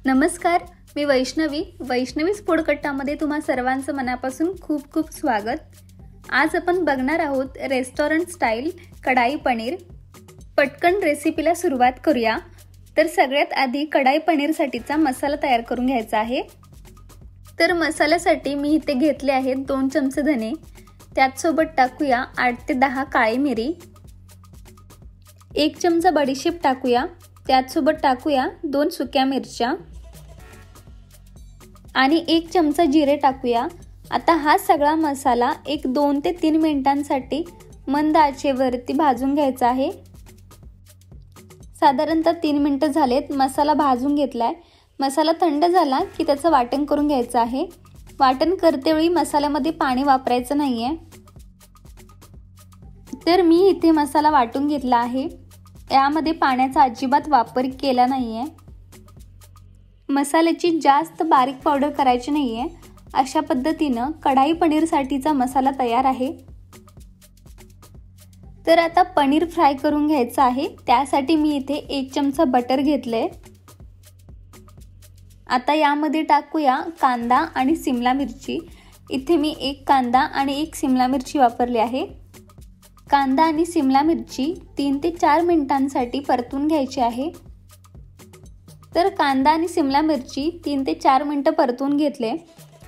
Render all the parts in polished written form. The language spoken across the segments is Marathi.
नमस्कार, मी वैष्णवीच पोडकट्टामध्ये तुम्हा सर्वांचं मनापासून खूप खूप स्वागत। आज आपण बघणार आहोत रेस्टॉरंट स्टाईल कढाई पनीर। पटकन रेसिपीला सुरुवात करूया। तर सगळ्यात आधी कढाई पनीरसाठीचा मसाला तयार करून घ्यायचा आहे। तर मसाल्यासाठी मी इथे घेतले आहेत 2 चमचे धने, त्यात सोबत टाकूया 8 ते 10 काळी मिरी, 1 चमचा बडीशेप टाकूया, त्यात सोबत टाकूया 2 सुक्या मिरच्या आणि 1 चमचा जिरे टाकूया। आता हा सगळा मसाला 2 ते 3 मिनिटांसाठी मंद आचेवरती भाजून घ्यायचा आहे। साधारणतः 3 मिनिटे झालेत, मसाला भाजून घेतलाय। मसाला थंड झाला की त्याचं वाटण करून घ्यायचं आहे। वाटण करतेवेळी मसाल्यामध्ये पाणी वापरायचं नाहीये। तर मी इथे मसाला वाटून घेतला आहे, यामध्ये पाण्याचा अजिबात वापर केला नाहीये। मसाल्याची जास्त बारीक पावडर करायची नाहीये। अशा पद्धतीने कढाई पनीरसाठीचा मसाला तयार आहे। तर आता पनीर फ्राय करून घ्यायचं आहे। त्यासाठी मी इथे 1 चमचा बटर घेतले। आता यामध्ये टाकूया कांदा आणि शिमला मिरची। इथे मी 1 कांदा आणि 1 शिमला मिरची वापरली आहे। कांदा आणि शिमला मिरची 3 ते 4 मिनिटांसाठी परतून घ्यायची आहे। तर कांदा आणि शिमला मिरची 3 ते 4 मिनिटे परतून घेतले।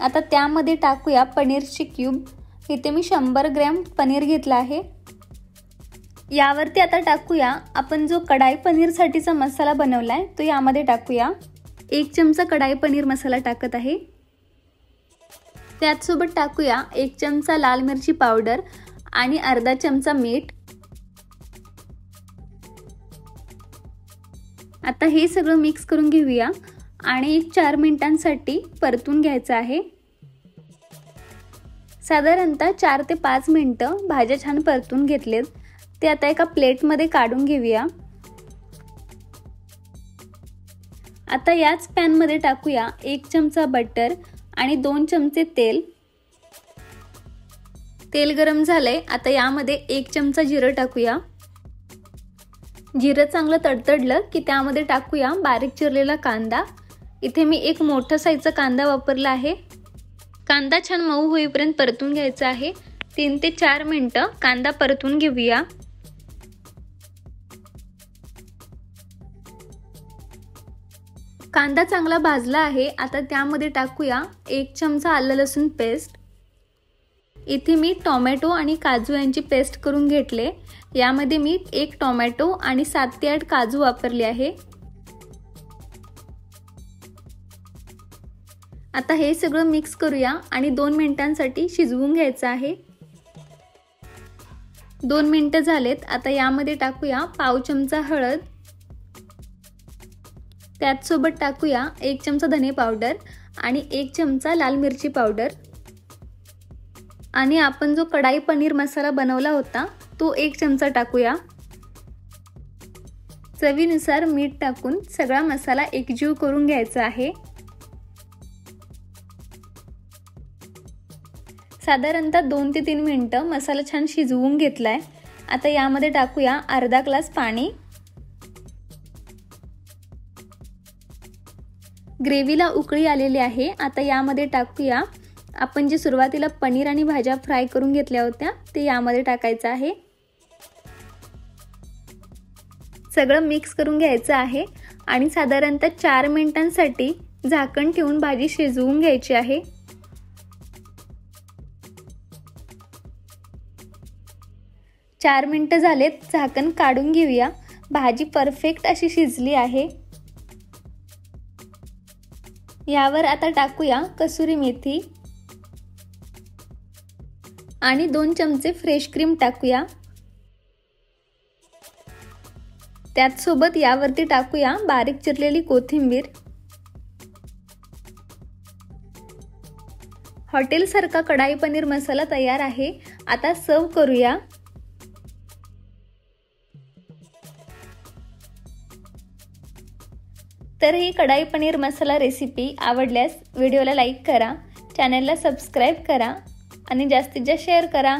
आता त्यामध्ये टाकूया पनीरचे क्यूब। इथे मी 100 ग्रॅम पनीर घेतला आहे। यावरती आता टाकूया आपण जो कढाई पनीरसाठीचा मसाला बनवलाय तो यामध्ये टाकूया। 1 चमचा कढाई पनीर मसाला टाकत आहे। त्यात सोबत टाकूया 1 चमचा लाल मिरची पावडर आणि अर्धा चमचा मीठ। आता हे सगळं मिक्स करून घेऊया आणि 4 मिनिटांसाठी परतून घ्यायचं आहे। साधारणतः 4 ते 5 मिनिटं भाज्या छान परतून घेतलेत। ते आता एका प्लेटमध्ये काढून घेऊया। आता याच पॅन मध्ये टाकूया 1 चमचा बटर आणि 2 चमचे तेल। तेल गरम झालंय, आता यामध्ये 1 चमचा जिरं टाकूया। जिरं चांगलं तडतडलं की त्यामध्ये टाकूया बारीक चिरलेला कांदा। इथे मी 1 मोठा साईजचा कांदा वापरला आहे। कांदा छान मऊ होईपर्यंत परतून घ्यायचा आहे। 3 ते 4 मिनिटं कांदा परतून घेऊया। कांदा चांगला भाजला आहे, आता त्यामध्ये टाकूया 1 चमचा आलं लसूण पेस्ट। इथे मी टोमॅटो आणि काजू यांची पेस्ट करून घेतले। यामध्ये मी 1 टोमॅटो आणि 7 ते 8 काजू वापरले आहे। आता हे सगळं मिक्स करूया आणि 2 मिनिटांसाठी शिजवून घ्यायचं आहे। 2 मिनिटं झालेत, आता यामध्ये टाकूया पाव चमचा हळद, त्यात सोबत टाकूया 1 चमचा धने पावडर आणि 1 चमचा लाल मिरची पावडर आणि आपण जो कढाई पनीर मसाला बनवला होता तो 1 चमचा टाकूया। चवीनुसार मीठ टाकून सगळा मसाला एकजीव करून घ्यायचा आहे। साधारणतः 2 ते 3 मिनिटं मसाला छान शिजवून घेतलाय। आता यामध्ये टाकूया अर्धा ग्लास पाणी। ग्रेव्हीला उकळी आलेली आहे। आता यामध्ये टाकूया आपण जे सुरुवातीला पनीर आणि भाज्या फ्राय करून घेतल्या होत्या ते यामध्ये टाकायचं आहे। सगळं मिक्स करून घ्यायचं आहे आणि साधारणतः 4 मिनिटांसाठी झाकण ठेवून भाजी शिजवून घ्यायची आहे। चार मिनिटं झालेत, झाकण काढून घेऊया। भाजी परफेक्ट अशी शिजली आहे। यावर आता टाकूया कसुरी मेथी आणि 2 चमचे फ्रेश क्रीम टाकूया। त्यात सोबत यावरती टाकूया बारीक चिरलेली कोथिंबीर। हॉटेल सारखा कढाई पनीर मसाला तयार आहे। आता सर्व करूया। तर ही कढाई पनीर मसाला रेसिपी आवडल्यास व्हिडिओला लाईक करा, चॅनलला सबस्क्राइब करा आणि जास्तीत जास्त शेअर करा।